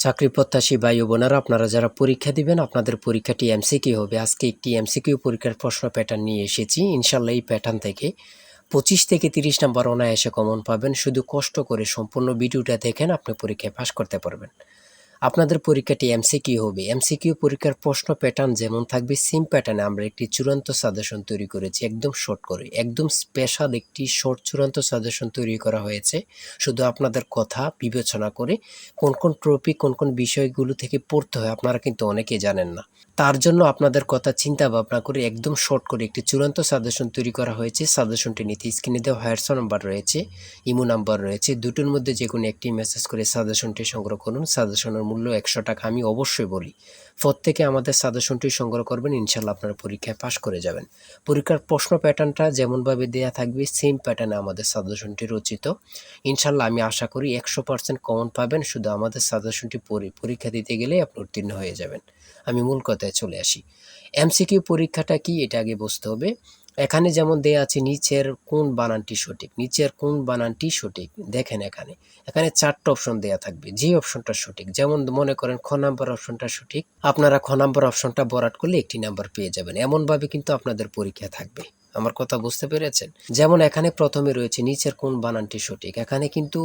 চাকরি প্রত্যাশী ভাই ও বোনেরা, আপনারা যারা পরীক্ষা দিবেন আপনাদের পরীক্ষাটি এমসিকিউ হবে। আজকে একটি এমসিকিউ পরীক্ষার প্রশ্ন প্যাটার্ন নিয়ে এসেছি। ইনশাল্লাহ এই প্যাটার্ন থেকে 25 থেকে 30 নাম্বার অনায়াসে কমন পাবেন। শুধু কষ্ট করে সম্পূর্ণ ভিডিওটা দেখেন, আপনি পরীক্ষায় পাস করতে পারবেন। আপনাদের পরীক্ষাটি এমসিকিউ হবে। এমসিকিউ পরীক্ষার প্রশ্ন প্যাটার্ন যেমন থাকবে সেম প্যাটার্নে আমরা একটি চূড়ান্ত সাজেশন তৈরি করেছি, একদম শর্ট করে, একদম স্পেশাল একটি শর্ট চূড়ান্ত সাজেশন তৈরি করা হয়েছে। শুধু আপনাদের কথা বিবেচনা করে কোন কোন টপিক কোন কোন বিষয়গুলো থেকে পড়তে হয় আপনারা কিন্তু অনেকেই জানেন না। তার জন্য আপনাদের কথা চিন্তা ভাবনা করে একদম শর্ট করে একটি চূড়ান্ত সাজেশন তৈরি করা হয়েছে। সাজেশনটি নিতে স্ক্রিনে দেওয়া হোয়াটসঅ্যাপ নাম্বার রয়েছে, ইমো নাম্বার রয়েছে, দুটোর মধ্যে যে কোনো একটি মেসেজ করে সাজেশনটি সংগ্রহ করুন। সাজেশনের মূল্য 100 টাকা। আমি অবশ্যই বলি প্রত্যেকে আমাদের সাজেশনটি সংগ্রহ করবেন, ইনশাল্লাহ আপনারা পরীক্ষায় পাশ করে যাবেন। পরীক্ষার প্রশ্ন প্যাটার্নটা যেমনভাবে দেয়া থাকবে সেম প্যাটার্নে আমাদের সাজেশনটি রচিত। ইনশাল্লাহ আমি আশা করি 100% কমন পাবেন। শুধু আমাদের সাজেশনটি পরীক্ষা দিতে গেলে আপনি উত্তীর্ণ হয়ে যাবেন। আমি মূল কথায় চলে আসি। এমসিকিউ পরীক্ষাটা কি এটা আগে বুঝতে হবে। এখানে যেমন দেয়া আছে নিচের কোন বানানটি সঠিক, নিচের কোন বানানটি সঠিক। দেখেন এখানে এখানে 4টা অপশন দেয়া থাকবে, যে অপশনটা সঠিক। যেমন মনে করেন খ নাম্বার অপশনটা সঠিক, আপনারা খ নাম্বার অপশনটা বরাট করলে একটি নাম্বার পেয়ে যাবেন। এমনভাবে কিন্তু আপনাদের পরীক্ষা থাকবে। আমার কথা বুঝতে পেরেছেন? যেমন এখানে প্রথমে রয়েছে নিচের কোন বানানটি সঠিক। এখানে কিন্তু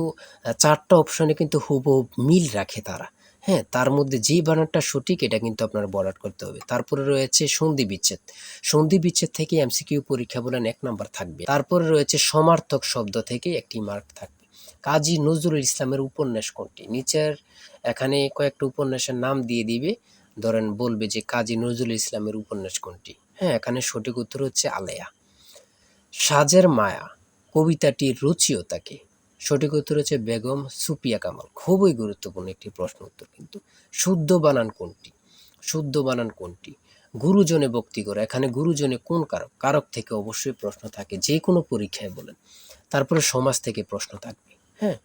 4টা অপশনে কিন্তু হুবহু মিল রাখে তারা। হ্যাঁ, তার মধ্যে যে বানানটা সঠিক এটা কিন্তু আপনার বরাট করতে হবে। তারপরে রয়েছে সন্ধি বিচ্ছেদ। সন্ধি বিচ্ছেদ থেকে এমসিকিউ পরীক্ষা বলেন 1 নাম্বার থাকবে। তারপরে রয়েছে সমার্থক শব্দ থেকে একটি মার্ক থাকবে। কাজী নজরুল ইসলামের উপন্যাস কোনটি? নিচের এখানে কয়েকটা উপন্যাসের নাম দিয়ে দিবে। ধরেন বলবে যে কাজী নজরুল ইসলামের উপন্যাস কোনটি? হ্যাঁ, এখানে সঠিক উত্তর হচ্ছে আলেয়া। সাজের মায়া কবিতাটির রচিয়তা কে? সঠিক উত্তর হচ্ছে বেগম সুফিয়া কামাল। খুবই গুরুত্বপূর্ণ একটি প্রশ্ন উত্তর কিন্তু। শুদ্ধ বানান কোনটি? শুদ্ধ বানান কোনটি? গুরুজনে ভক্তি করে, এখানে গুরুজনে কোন কারক? কারক থেকে অবশ্যই প্রশ্ন থাকে, যে কোনো পরীক্ষায় বলেন। তারপরে সমাজ থেকে প্রশ্ন থাকবে। হ্যাঁ,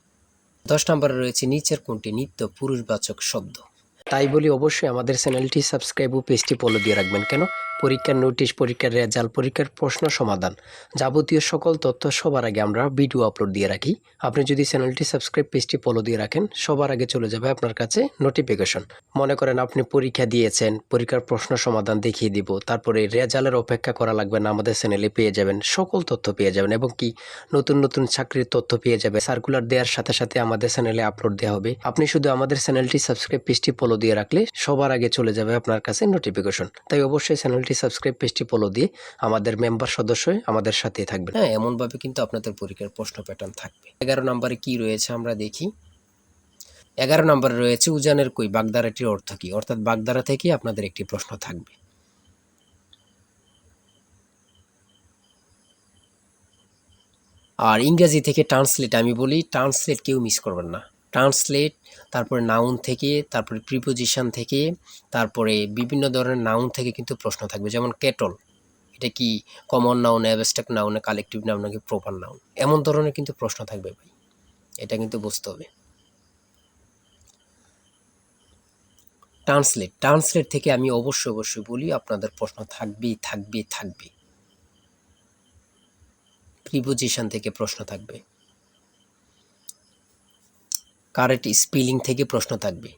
10 নম্বরে রয়েছে নিচের কোনটি নিত্য পুরুষবাচক শব্দ? তাই বলি অবশ্যই আমাদের চ্যানেলটি সাবস্ক্রাইব ও পেজটি ফলো দিয়ে রাখবেন। কেন? পরীক্ষার নোটিশ, পরীক্ষার রেজাল্ট, পরীক্ষার প্রশ্ন সমাধান, যাবতীয় সকল তথ্য সবার আগে আমরা ভিডিও আপলোড দিয়ে রাখি। আপনি যদি চ্যানেলটি সাবস্ক্রাইব, পেজটি ফলো দিয়ে রাখেন, সবার আগে চলে যাবে আপনার কাছে নোটিফিকেশন। মনে করেন আপনি পরীক্ষা দিয়েছেন, পরীক্ষার প্রশ্ন সমাধান দেখিয়ে দিব, তারপরে রেজাল্টের অপেক্ষা করা লাগবে না, আমাদের চ্যানেলে পেয়ে যাবেন, সকল তথ্য পেয়ে যাবেন। এবং কি নতুন নতুন চাকরির তথ্য পেয়ে যাবে। সার্কুলার দেওয়ার সাথে সাথে আমাদের চ্যানেলে আপলোড দেওয়া হবে। আপনি শুধু আমাদের চ্যানেলটি সাবস্ক্রাইব, পেজটি ফলো দিয়ে রাখলে সবার আগে চলে যাবে আপনার কাছে নোটিফিকেশন। তাই অবশ্যই চ্যানেলটি সাবস্ক্রাইব, পেজটি ফলো দিয়ে আমাদের মেম্বার সদস্য হয়ে আমাদের সাথে থাকবেন। হ্যাঁ, এমনভাবে কিন্তু আপনাদের পরীক্ষার প্রশ্ন প্যাটার্ন থাকবে। 11 নম্বরে কি রয়েছে আমরা দেখি। 11 নম্বরে রয়েছে উজানের কই বাগধারাটির অর্থ কি? অর্থাৎ বাগধারা থেকে আপনাদের একটি প্রশ্ন থাকবে। আর ইংরেজি থেকে ট্রান্সলেট, আমি বলি ট্রান্সলেট কেউ মিস করবেন না। ট্রান্সলেট, তারপরে নাউন থেকে, তারপরে প্রিপোজিশন থেকে, তারপরে বিভিন্ন ধরনের নাউন থেকে কিন্তু প্রশ্ন থাকবে। যেমন কেটল, এটা কি common noun, abstract noun, collective noun নাকি প্রপার নাউন? এমন ধরনের কিন্তু প্রশ্ন থাকবে ভাই, এটা কিন্তু বুঝতে হবে। ট্রান্সলেট, ট্রান্সলেট থেকে আমি অবশ্যই বলি আপনাদের প্রশ্ন থাকবে। প্রিপোজিশন থেকে প্রশ্ন থাকবে, কারেক্ট স্পেলিং থেকে প্রশ্ন থাকবে।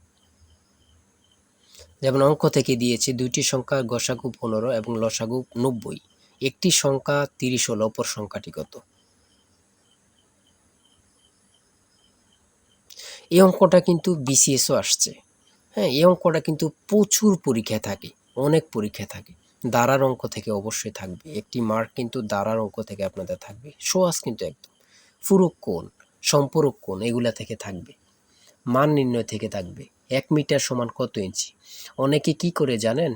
যেমন অঙ্ক থেকে দিয়েছে দুইটি সংখ্যা গসাগু 15 এবং লসাগু 90, একটি সংখ্যা 30 হলে অপর সংখ্যাটি কত? এই অঙ্কটা কিন্তু বিসিএসও আসছে। হ্যাঁ, এই অঙ্কটা কিন্তু প্রচুর পরীক্ষায় থাকে, অনেক পরীক্ষায় থাকে। দাঁড়ার অঙ্ক থেকে অবশ্যই থাকবে, একটি মার্ক কিন্তু দাঁড়ার অঙ্ক থেকে আপনাদের থাকবে। সহজ কিন্তু একদম। ফুরক কোণ, সম্পূরক কোণ এগুলা থেকে থাকবে। মান নির্ণয় থেকে থাকবে। 1 মিটার সমান কত ইঞ্চি? অনেকে কি করে জানেন?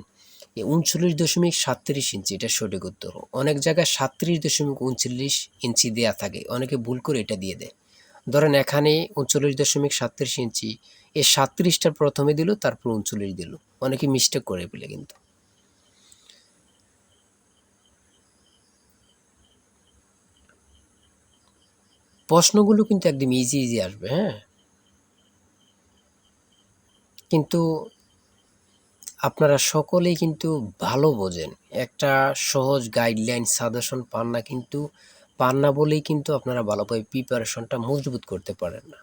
39.37 ইঞ্চি, এটা সঠিক উত্তর। অনেক জায়গায় 37.39 ইঞ্চি দেয়া থাকে, অনেকে ভুল করে এটা দিয়ে দেয়। ধরেন এখানে 39.37 ইঞ্চি, এই 37টা প্রথমে দিল, তারপর 39 দিল। অনেকে মিস্টেক করে বলে কিন্তু। প্রশ্নগুলো কিন্তু একদম ইজি আসবে। হ্যাঁ, কিন্তু আপনারা সকলেই কিন্তু ভালো বোঝেন। একটা সহজ গাইডলাইন সাজেশন পান না বলেই কিন্তু আপনারা ভালোভাবে প্রিপারেশনটা মজবুত করতে পারেন না।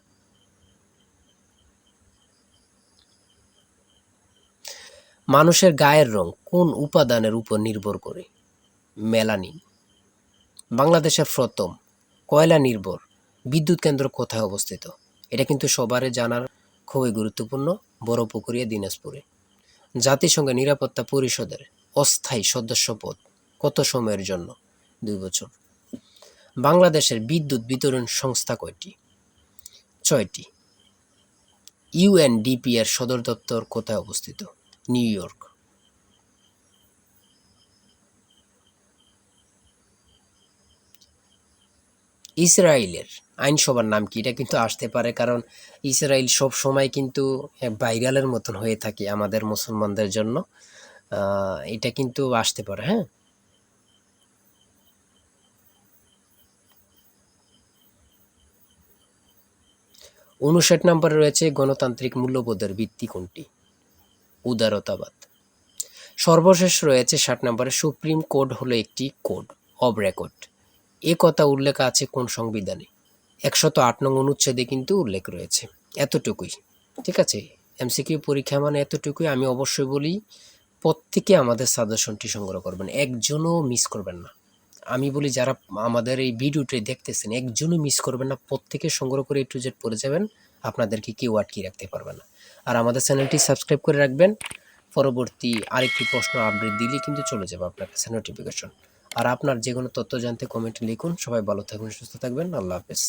মানুষের গায়ের রং কোন উপাদানের উপর নির্ভর করে? মেলানিন। বাংলাদেশের প্রথম কয়লা নির্ভর বিদ্যুৎ কেন্দ্র কোথায় অবস্থিত? এটা কিন্তু সবারই জানার খুবই গুরুত্বপূর্ণ, বড়পুকুরিয়া, দিনাজপুরে। জাতিসংঘ নিরাপত্তা পরিষদের অস্থায়ী সদস্যপদ কত সময়ের জন্য? 2 বছর। বাংলাদেশের বিদ্যুৎ বিতরণ সংস্থা কয়টি? 6টি। ইউএনডিপি এর সদর দপ্তর কোথায় অবস্থিত? New York. ইসরায়েলের আইনসভার নাম কি? এটা কিন্তু আসতে পারে, কারণ ইসরায়েল সব সময় কিন্তু ভাইরালের মতন হয়ে থাকে আমাদের মুসলমানদের জন্য। এটা কিন্তু আসতে পারে, হ্যাঁ। 59 নম্বরে রয়েছে গণতান্ত্রিক মূল্যবোধের ভিত্তি কোনটি? উদারতাবাদ। সর্বশেষ রয়েছে 60 নম্বরে সুপ্রিম কোড হলো একটি কোড অব রেকর্ড। এ কথা উল্লেখ আছে কোন সংবিধানে? 108 নং অনুচ্ছেদে কিন্তু উল্লেখ রয়েছে। এতটুকুই, ঠিক আছে। এমসিকিউ পরীক্ষা মানে এতটুকুই। আমি অবশ্যই বলি, প্রত্যেকে আমাদের সাজেশনটি সংগ্রহ করবেন, একজনও মিস করবেন না। আমি বলি যারা আমাদের এই ভিডিওটি দেখতেছেন, একজনও মিস করবেন না, প্রত্যেকে সংগ্রহ করে A to Z পড়ে যাবেন, আপনাদেরকে কেউ আটকে রাখতে পারবে না। আর আমাদের চ্যানেলটি সাবস্ক্রাইব করে রাখবেন, পরবর্তী আরেকটি প্রশ্ন আপডেট দিলেই কিন্তু চলে যাবে আপনার কাছে নোটিফিকেশন। আর আপনার যে কোনো তথ্য জানতে কমেন্টে লিখুন। সবাই ভালো থাকবেন, সুস্থ থাকবেন, আল্লাহ হাফেজ।